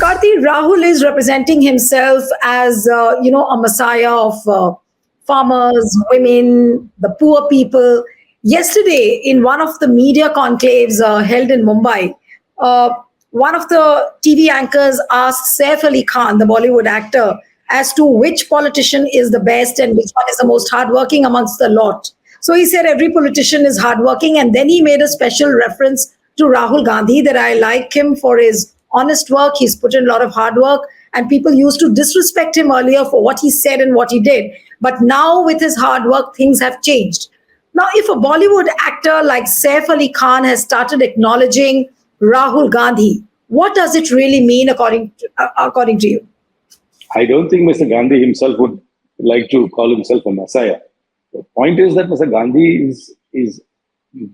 Karti, Rahul is representing himself as, a messiah of farmers, women, the poor people. Yesterday, in one of the media conclaves held in Mumbai, uh, one of the TV anchors asked Saif Ali Khan, the Bollywood actor, as to which politician is the best and which one is the most hardworking amongst the lot. So he said every politician is hardworking, and then he made a special reference to Rahul Gandhi that I like him for his honest work. He's put in a lot of hard work, and people used to disrespect him earlier for what he said and what he did. But now, with his hard work, things have changed. Now, if a Bollywood actor like Saif Ali Khan has started acknowledging Rahul Gandhi, what does it really mean according to you? I don't think Mr. Gandhi himself would like to call himself a messiah. The point is that Mr. Gandhi is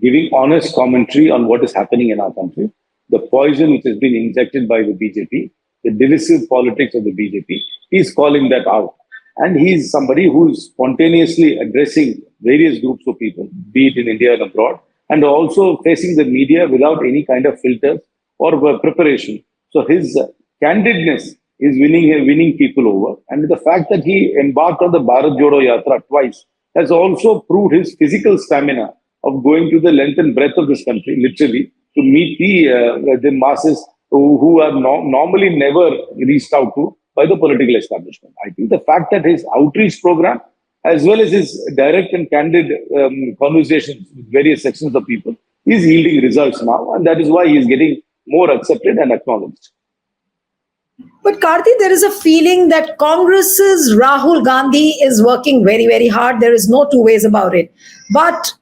giving honest commentary on what is happening in our country, the poison which has been injected by the BJP, the divisive politics of the BJP. He's calling that out. And he's somebody who's spontaneously addressing various groups of people, be it in India and abroad, and also facing the media without any kind of filters or preparation. So his candidness is winning people over. And the fact that he embarked on the Bharat Jodo Yatra twice has also proved his physical stamina of going to the length and breadth of this country, literally, to meet the masses who are normally never reached out to by the political establishment. I think the fact that his outreach program, as well as his direct and candid conversations with various sections of people, is yielding results now, and that is why he is getting more accepted and acknowledged. But Karti, there is a feeling that Congress's Rahul Gandhi is working very, very hard. There is no two ways about it. But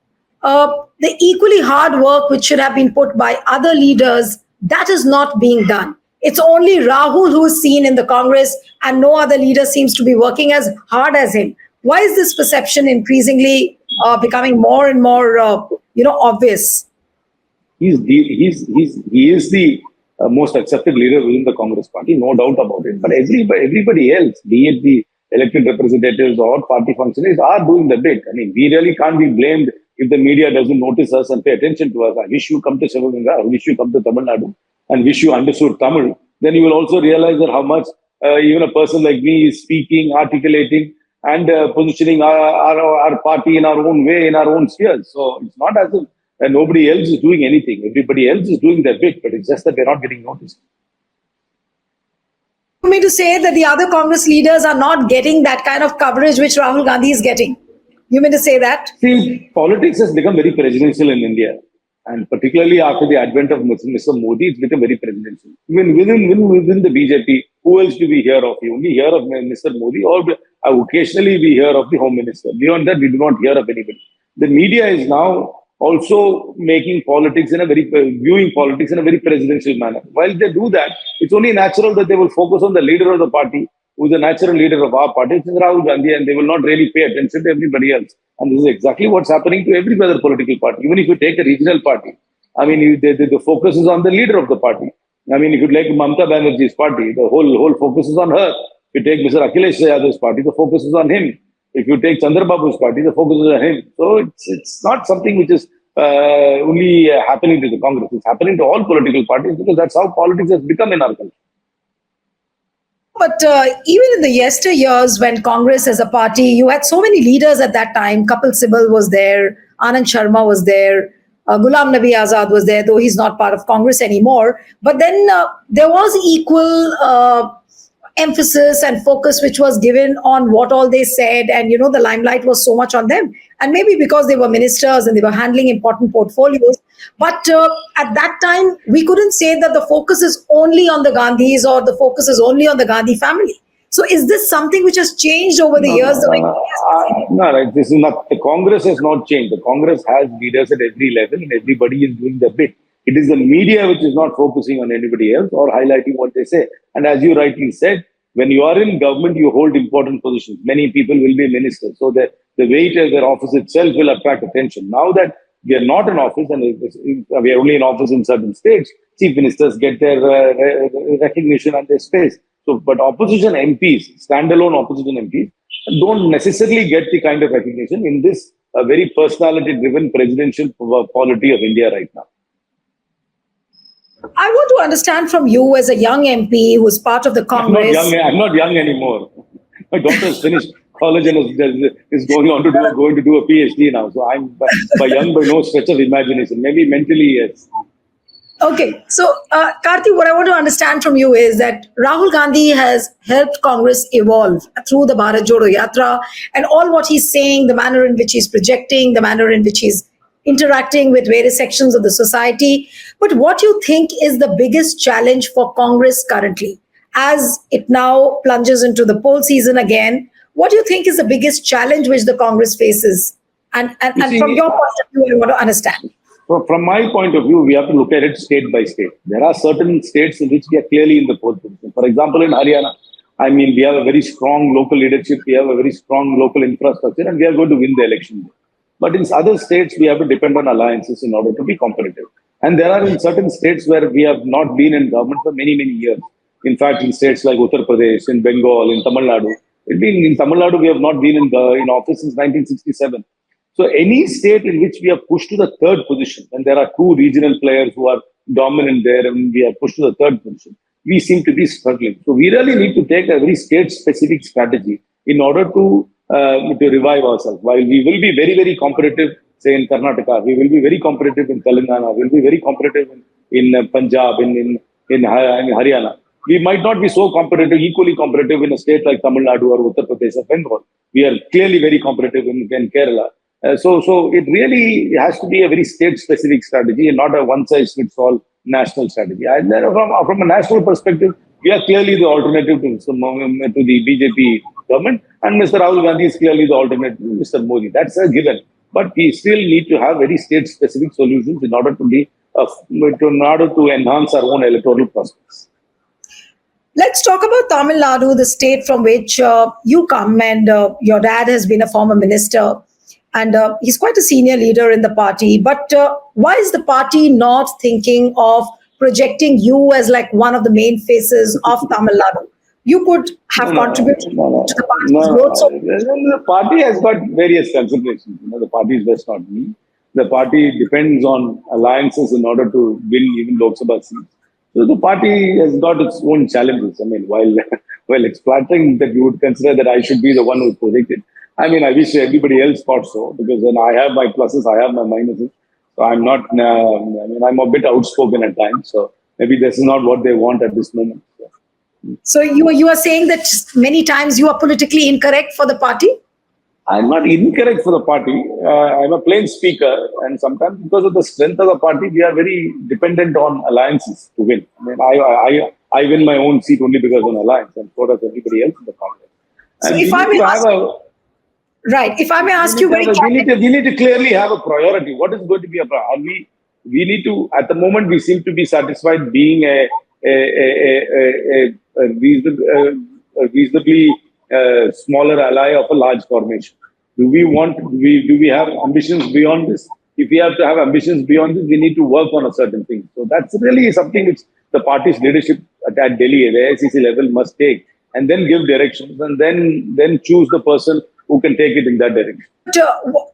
the equally hard work which should have been put by other leaders, that is not being done. It's only Rahul who is seen in the Congress, and no other leader seems to be working as hard as him. Why is this perception increasingly becoming more and more, obvious? He is the most accepted leader within the Congress party, no doubt about it. But everybody else, be it the elected representatives or party functionaries, are doing the bit. I mean, we really can't be blamed if the media doesn't notice us and pay attention to us. I wish you come to Sivaganga, I wish you come to Tamil Nadu, and wish you understood Tamil. Then you will also realize that how much even a person like me is speaking, articulating, and positioning our party in our own way, in our own spheres. So it's not as if nobody else is doing anything. Everybody else is doing their bit, but it's just that they're not getting noticed. You mean to say that the other Congress leaders are not getting that kind of coverage which Rahul Gandhi is getting? You mean to say that? See, politics has become very presidential in India. And particularly after the advent of Mr. Modi, it's become very presidential. Even within the BJP, who else do we hear of? We only hear of Mr. Modi, or occasionally we hear of the Home Minister. Beyond that, we do not hear of anybody. The media is now also making politics viewing politics in a very presidential manner. While they do that, it's only natural that they will focus on the leader of the party, who's the natural leader of our party, which is Rahul Gandhi, and they will not really pay attention to everybody else. And this is exactly what's happening to every other political party. Even if you take a regional party, I mean, the focus is on the leader of the party. I mean, if you take Mamata Banerjee's party, the whole focus is on her. If you take Mr. Akhilesh Yadav's party, the focus is on him. If you take Chandrababu's party, the focus is on him. So it's not something which is only happening to the Congress. It's happening to all political parties, because that's how politics has become in our country. But even in the yesteryears, when Congress as a party, you had so many leaders at that time. Kapil Sibal was there, Anand Sharma was there, Ghulam Nabi Azad was there, though he's not part of Congress anymore. But then there was equal emphasis and focus which was given on what all they said, and the limelight was so much on them, and maybe because they were ministers and they were handling important portfolios. But at that time we couldn't say that the focus is only on the Gandhis or the focus is only on the Gandhi family. So is this something which has changed over the years? No, right. This is not, the Congress has not changed. The Congress has leaders at every level, and everybody is doing their bit. It is the media which is not focusing on anybody else or highlighting what they say. And as you rightly said, when you are in government, you hold important positions. Many people will be ministers. So the weight of their office itself will attract attention. Now that we are not in office, and we are only in office in certain states, chief ministers get their recognition and their space. So, but opposition MPs, standalone opposition MPs, don't necessarily get the kind of recognition in this very personality-driven presidential polity of India right now. I want to understand from you as a young MP who's part of the I'm not Congress. young. I'm not young anymore. My daughter's finished college and is going on to do a PhD now. So I'm by young by no stretch of imagination. Maybe mentally, yes. Okay, so Karti, what I want to understand from you is that Rahul Gandhi has helped Congress evolve through the Bharat Jodo Yatra and all what he's saying, the manner in which he's projecting, the manner in which he's interacting with various sections of the society. But what you think is the biggest challenge for Congress currently, as it now plunges into the poll season again? What do you think is the biggest challenge which the Congress faces? You And from see, your point of view, I want to understand. from my point of view, we have to look at it state by state. There are certain states in which we are clearly in the pole position. For example, in Haryana, I mean, we have a very strong local leadership, we have a very strong local infrastructure, and we are going to win the election. But in other states, we have to depend on alliances in order to be competitive. And there are in certain states where we have not been in government for many, many years. In fact, in states like Uttar Pradesh, in Bengal, in Tamil Nadu, in Tamil Nadu, we have not been in office since 1967. So any state in which we are pushed to the third position, and there are two regional players who are dominant there, and we are pushed to the third position, we seem to be struggling. So we really need to take a very state-specific strategy in order to revive ourselves. While we will be very, very competitive, say in Karnataka, we will be very competitive in Telangana, we will be very competitive in Punjab, in Haryana. We might not be so competitive, equally competitive in a state like Tamil Nadu or Uttar Pradesh or Bengal. We are clearly very competitive in Kerala. So it really has to be a very state-specific strategy and not a one-size-fits-all national strategy. And then from a national perspective, we are clearly the alternative to the BJP government, and Mr. Rahul Gandhi is clearly the alternative to Mr. Modi. That's a given. But we still need to have very state-specific solutions in order in order to enhance our own electoral prospects. Let's talk about Tamil Nadu, the state from which you come, and your dad has been a former minister, and he's quite a senior leader in the party. But why is the party not thinking of projecting you as like one of the main faces of Tamil Nadu? You could have contributed to the party's growth. So, The party has got various considerations. The party is just not me. The party depends on alliances in order to win even Lok Sabha seats. So the party has got its own challenges. I mean, while while it's flattering that you would consider that I should be the one who's projected, I mean, I wish everybody else thought so, because then I have my pluses, I have my minuses. So I'm not. I mean, I'm a bit outspoken at times. So maybe this is not what they want at this moment. so you are saying that many times you are politically incorrect for the party? I'm not incorrect for the party. I'm a plain speaker, and sometimes because of the strength of the party, we are very dependent on alliances to win. I mean, I win my own seat only because of an alliance, and so does everybody else in the Congress. So And if I may ask, right, if I may ask you very we need to clearly have a priority. What is going to be a priority? We need to, at the moment, we seem to be satisfied being a reasonably smaller ally of a large formation. Do we have ambitions beyond this? If we have to have ambitions beyond this, we need to work on a certain thing. So that's really something which the party's leadership at Delhi, the AICC level, must take, and then give directions, and then choose the person who can take it in that direction. But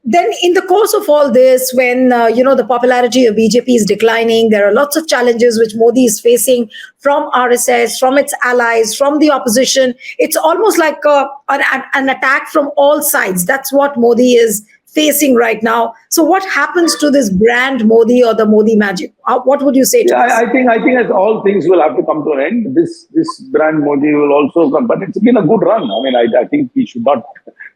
then, in the course of all this, when the popularity of BJP is declining, there are lots of challenges which Modi is facing from RSS, from its allies, from the opposition. It's almost like an attack from all sides. That's what Modi is facing right now. So, what happens to this brand Modi or the Modi magic? What would you say to Yeah, this? I think as all things will have to come to an end. This brand Modi will also come, but it's been a good run. I mean, I think he should not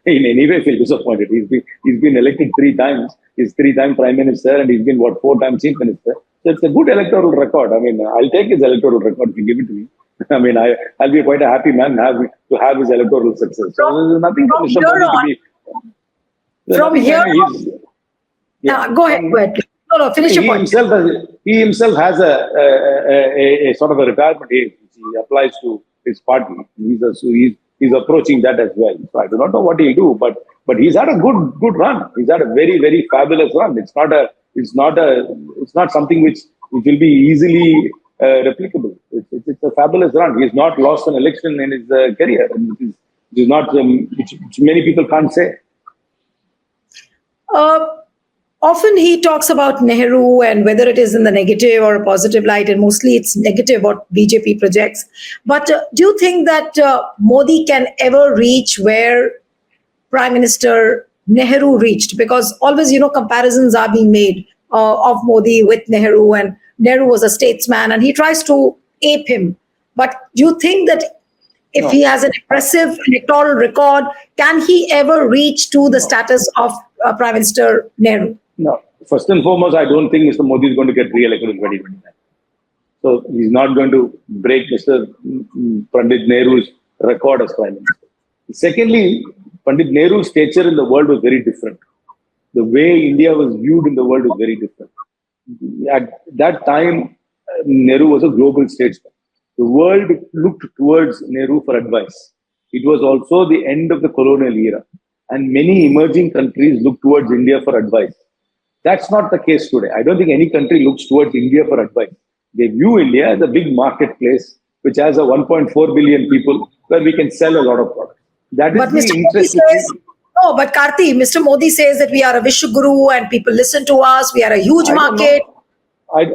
in any way feel disappointed. He's been elected 3 times. He's 3 time prime minister, and he's been 4 times chief minister. So it's a good electoral record. I mean, I'll take his electoral record if you give it to me. I mean, I'll be quite a happy man to have his electoral success. So there's nothing for Mr. Modi to be. From here on, go ahead. No, finish your point. He himself has a sort of a retirement age which he applies to his party. He's approaching that as well. So I do not know what he'll do, but he's had a good run. He's had a very, very fabulous run. It's not something which will be easily replicable. It's a fabulous run. He's not lost an election in his career, which is not which many people can't say. Uh, Often he talks about Nehru, and whether it is in the negative or a positive light, and mostly it's negative what BJP projects. But do you think that Modi can ever reach where Prime Minister Nehru reached? Because always, comparisons are being made of Modi with Nehru, and Nehru was a statesman and he tries to ape him. But do you think that if No, he has an impressive electoral record, can he ever reach to the status of Prime Minister Nehru? no. First and foremost, I don't think Mr. Modi is going to get re-elected in 2029. So he's not going to break Mr. Pandit Nehru's record as Prime Minister. Secondly, Pandit Nehru's stature in the world was very different. The way India was viewed in the world was very different. At that time, Nehru was a global statesman. The world looked towards Nehru for advice. It was also the end of the colonial era, and many emerging countries looked towards India for advice. That's not the case today. I don't think any country looks towards India for advice. They view India as a big marketplace which has a 1.4 billion people where we can sell a lot of products. That is But the Mr. Modi interest. says, no, but Karti, Mr. Modi says that we are a Vishwaguru and people listen to us. We are a huge I don't market. know.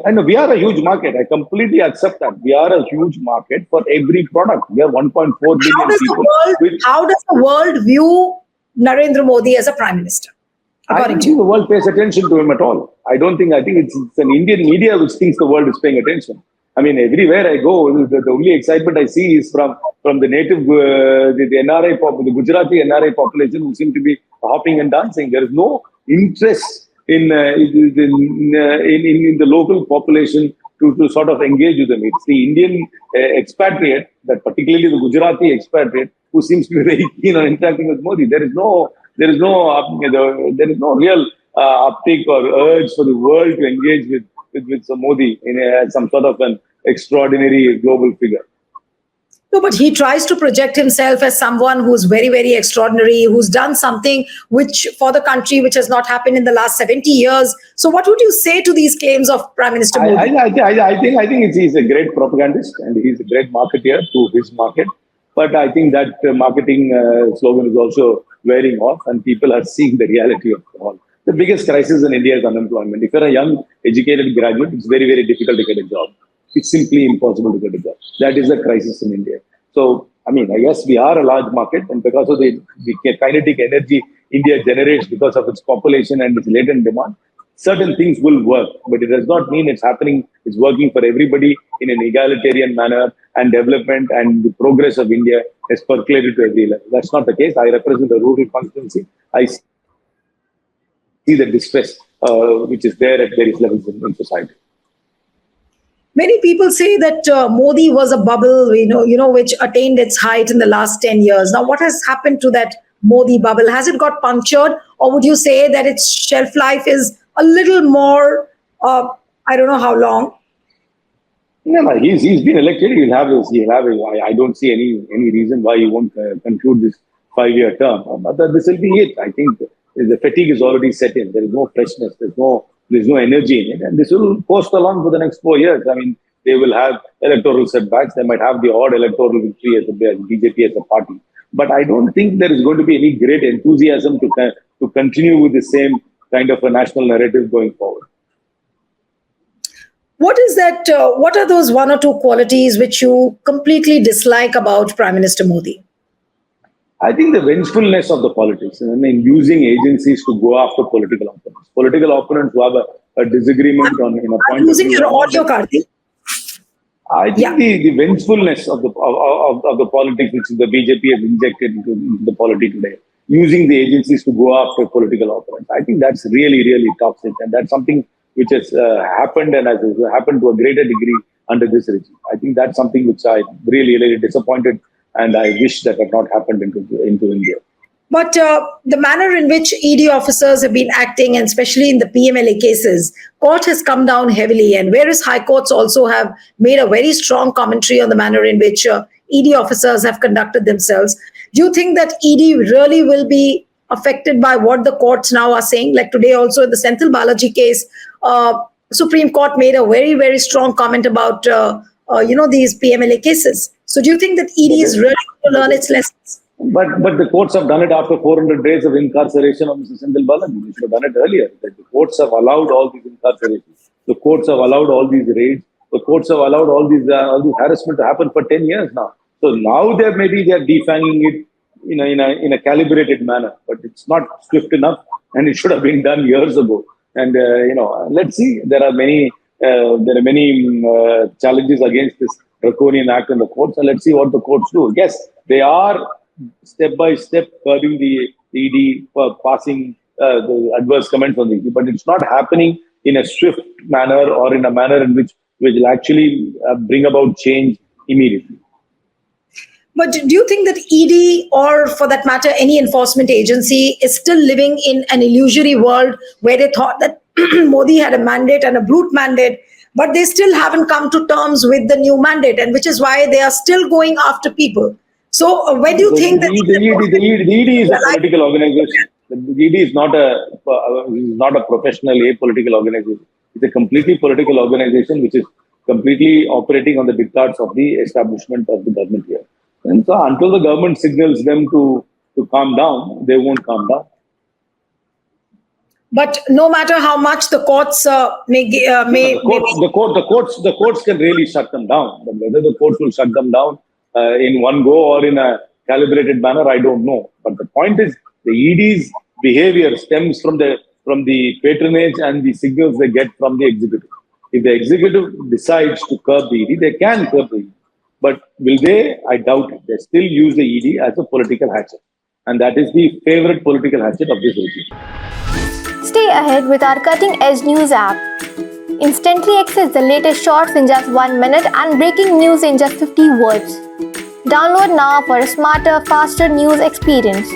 I know we are a huge market. I completely accept that. We are a huge market for every product. We are 1.4 How billion does the people. world, how does the world view Narendra Modi as a prime minister, I according don't to think you? the world pays attention to him at all. I think it's an Indian media which thinks the world is paying attention. I mean, everywhere I go, the only excitement I see is from the native, the NRI, the Gujarati NRI population who seem to be hopping and dancing. There is no interest in the local population to sort of engage with them. It's the Indian expatriate, that particularly the Gujarati expatriate, who seems to be very keen on interacting with Modi. There is no real uptake or urge for the world to engage with some Modi as some sort of an extraordinary global figure. No, but he tries to project himself as someone who's very, very extraordinary, who's done something which for the country which has not happened in the last 70 years. So, what would you say to these claims of Prime Minister Modi? He's a great propagandist and he's a great marketeer to his market. But I think that marketing slogan is also wearing off, and people are seeing the reality of it all. The biggest crisis in India is unemployment. If you're a young, educated graduate, it's very, very difficult to get a job. It's simply impossible to get a job. That is the crisis in India. So, I mean, I guess we are a large market, and because of the kinetic energy India generates because of its population and its latent demand, certain things will work. But it does not mean it's working for everybody in an egalitarian manner, and development and the progress of India has percolated to every level. That's not the case. I represent a rural constituency. I see the distress which is there at various levels in society. Many people say that Modi was a bubble, which attained its height in the last 10 years. Now, what has happened to that Modi bubble? Has it got punctured, or would you say that its shelf life is a little more, I don't know how long? No, he's been elected. I don't see any reason why he won't conclude this 5-year term. But this will be it. I think the fatigue is already set in. There is no freshness. There's no energy in it, and this will coast along for the next 4 years. I mean, they will have electoral setbacks. They might have the odd electoral victory as BJP as a party, but I don't think there is going to be any great enthusiasm to continue with the same kind of a national narrative going forward. What is that? What are those one or two qualities which you completely dislike about Prime Minister Modi? I think the vengefulness of the politics, I mean, using agencies to go after political opponents who have a disagreement on a point I'm using of view. your audio, Karti. I think the vengefulness of the politics which the BJP has injected into the polity today, using the agencies to go after political opponents, I think that's really, really toxic, and that's something which has happened and has happened to a greater degree under this regime. I think that's something which I'm really, really disappointed, and I wish that had not happened into India. But the manner in which ED officers have been acting, and especially in the PMLA cases, court has come down heavily, and various high courts also have made a very strong commentary on the manner in which ED officers have conducted themselves. Do you think that ED really will be affected by what the courts now are saying? Like today also in the Senthil Balaji case, Supreme Court made a very, very strong comment about these PMLA cases. So do you think that ED is really going to learn its lessons? But the courts have done it after 400 days of incarceration of Mr. Senthil Balaji. They should have done it earlier. The courts have allowed all these incarcerations. The courts have allowed all these raids. The courts have allowed all these harassment to happen for 10 years now. So now they're defanging it in a calibrated manner, but it's not swift enough, and it should have been done years ago. And let's see. There are many challenges against this draconian act in the courts, and let's see what the courts do. Yes, they are step by step curbing the ED for passing the adverse comments on the ED, but it's not happening in a swift manner or in a manner in which will actually bring about change immediately. But do you think that ED, or for that matter, any enforcement agency, is still living in an illusory world where they thought that Modi had a mandate and a brute mandate, but they still haven't come to terms with the new mandate, and which is why they are still going after people? So when do you think that the ED is a political organization? The ED is not a professional apolitical organization. It's a completely political organization which is completely operating on the diktats of the establishment of the government here. And so until the government signals them to calm down, they won't calm down. But no matter how much the courts the courts can really shut them down. But whether the courts will shut them down in one go or in a calibrated manner, I don't know. But the point is, the ED's behavior stems from the patronage and the signals they get from the executive. If the executive decides to curb the ED, they can curb the ED. But will they? I doubt it. They still use the ED as a political hatchet. And that is the favorite political hatchet of this regime. Stay ahead with our cutting-edge news app. Instantly access the latest shorts in just 1 minute and breaking news in just 50 words. Download now for a smarter, faster news experience.